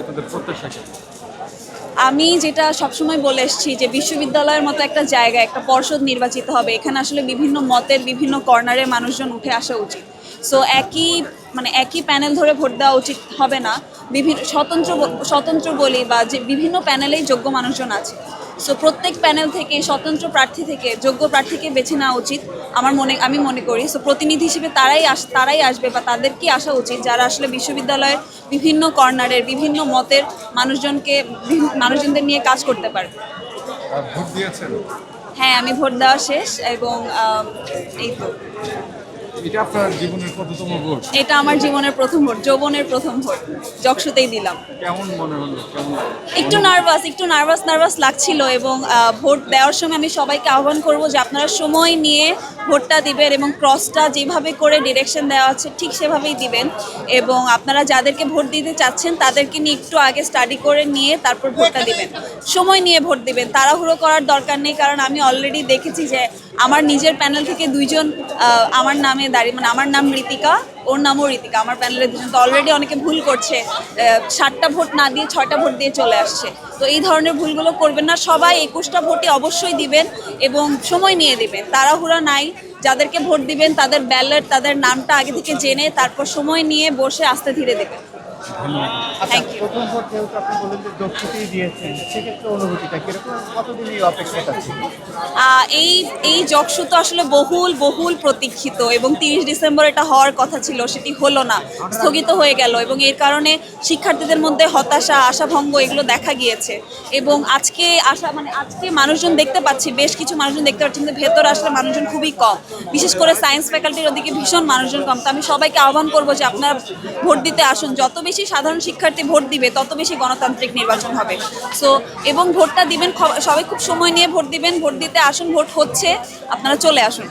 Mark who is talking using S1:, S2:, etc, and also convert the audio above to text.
S1: আপনাদের প্রত্যাশা কি?
S2: আমি যেটা সবসময় বলে এসেছি যে বিশ্ববিদ্যালয়ের মতো একটা জায়গায় একটা পর্ষদ নির্বাচিত হবে, এখানে আসলে বিভিন্ন মতের বিভিন্ন কর্নারে মানুষজন উঠে আসা উচিত। সো একই প্যানেল ধরে ভোট দেওয়া উচিত হবে না। বিভিন্ন স্বতন্ত্র বলি বা যে বিভিন্ন প্যানেলেই যোগ্য মানুষজন আছে। সো প্রত্যেক প্যানেল থেকে স্বতন্ত্র প্রার্থী থেকে যোগ্য প্রার্থীকে বেছে নেওয়া উচিত আমি মনে করি। সো প্রতিনিধি হিসেবে তারাই আসবে বা তাদেরকেই আসা উচিত যারা আসলে বিশ্ববিদ্যালয়ের বিভিন্ন কর্নারের বিভিন্ন মতের মানুষজনদের নিয়ে কাজ করতে পারবে।
S1: ভোট দিয়েছেন?
S2: হ্যাঁ, আমি ভোট দেওয়া শেষ এবং এই তো
S1: এটা আপনার জীবনের কততম ভোট?
S2: এটা আমার জীবনের প্রথম ভোট, যৌবনের প্রথম ভোট। যকশুতেই দিলাম।
S1: কেমন মনে হলো? কেমন
S2: একটু নার্ভাস লাগছিল এবং ভোট দেওয়ার সময় আমি সবাইকে আহ্বান করব যে আপনারা সময় নিয়ে ভোটটা দিবেন এবং ক্রসটা যেভাবে করে ডিরেকশন দেওয়া আছে ঠিক সেভাবেই দিবেন। এবং আপনারা যাদেরকে ভোট দিতে চাচ্ছেন তাদেরকে নিয়ে একটু আগে স্টাডি করে নিয়ে তারপর ভোটটা দিবেন। সময় নিয়ে ভোট দিবেন, তাড়াহুড়ো করার দরকার নেই, কারণ আমি অলরেডি দেখেছি যে আমার নিজের প্যানেল থেকে দুইজন আমার নামে দাঁড়িয়ে, মানে আমার নাম ঋতিকা, ওর নামও ঋতিকা, আমার প্যানেলের দুজন তো অলরেডি অনেকে ভুল করছে, 7টা ভোট না দিয়ে 6টা ভোট দিয়ে চলে আসছে। তো এই ধরনের ভুলগুলো করবেন না, সবাই 21টা ভোটই অবশ্যই দিবেন এবং সময় নিয়ে দিবেন, তাড়াহুড়া নাই। যাদেরকে ভোট দিবেন তাদের ব্যালট, তাদের নামটা আগে থেকে জেনে তারপর সময় নিয়ে বসে আস্তে ধীরে দেবেন।
S3: আচ্ছা,
S2: থ্যাংক ইউ।
S3: প্রথম ভোট যেহেতু আপনি বললেন যে দক্ষিণেই দিয়েছেন, সেক্ষেত্রে অনুভূতিটা কিরকম, কতদিন এই অপেক্ষাটা ছিল?
S2: এই এই জকসু তো আসলে বহুল প্রতীক্ষিত এবং 30 ডিসেম্বর এটা হওয়ার কথা ছিল, সেটি হলো না, স্থগিত হয়ে গেল এবং এর কারণে শিক্ষার্থীদের মধ্যে হতাশা, আশাভঙ্গ এগুলো দেখা গিয়েছে। এবং আজকে মানুষজন দেখতে পাচ্ছি, বেশ কিছু মানুষজন দেখতে পাচ্ছি, কিন্তু ভেতরে আসলে মানুষজন খুবই কম, বিশেষ করে সায়েন্স ফ্যাকাল্টির ওদিকে ভীষণ মানুষজন কম। তো আমি সবাইকে আহ্বান করবো যে আপনারা ভোট দিতে আসুন, যত বেশি সাধারণ শিক্ষার্থী ভোট দিবে তত বেশি গণতান্ত্রিক নির্বাচন হবে। সো এবং ভোটটা দিবেন, সবাই খুব সময় নিয়ে ভোট দিবেন, ভোট দিতে আসুন, ভোট হচ্ছে, আপনারা চলে আসুন।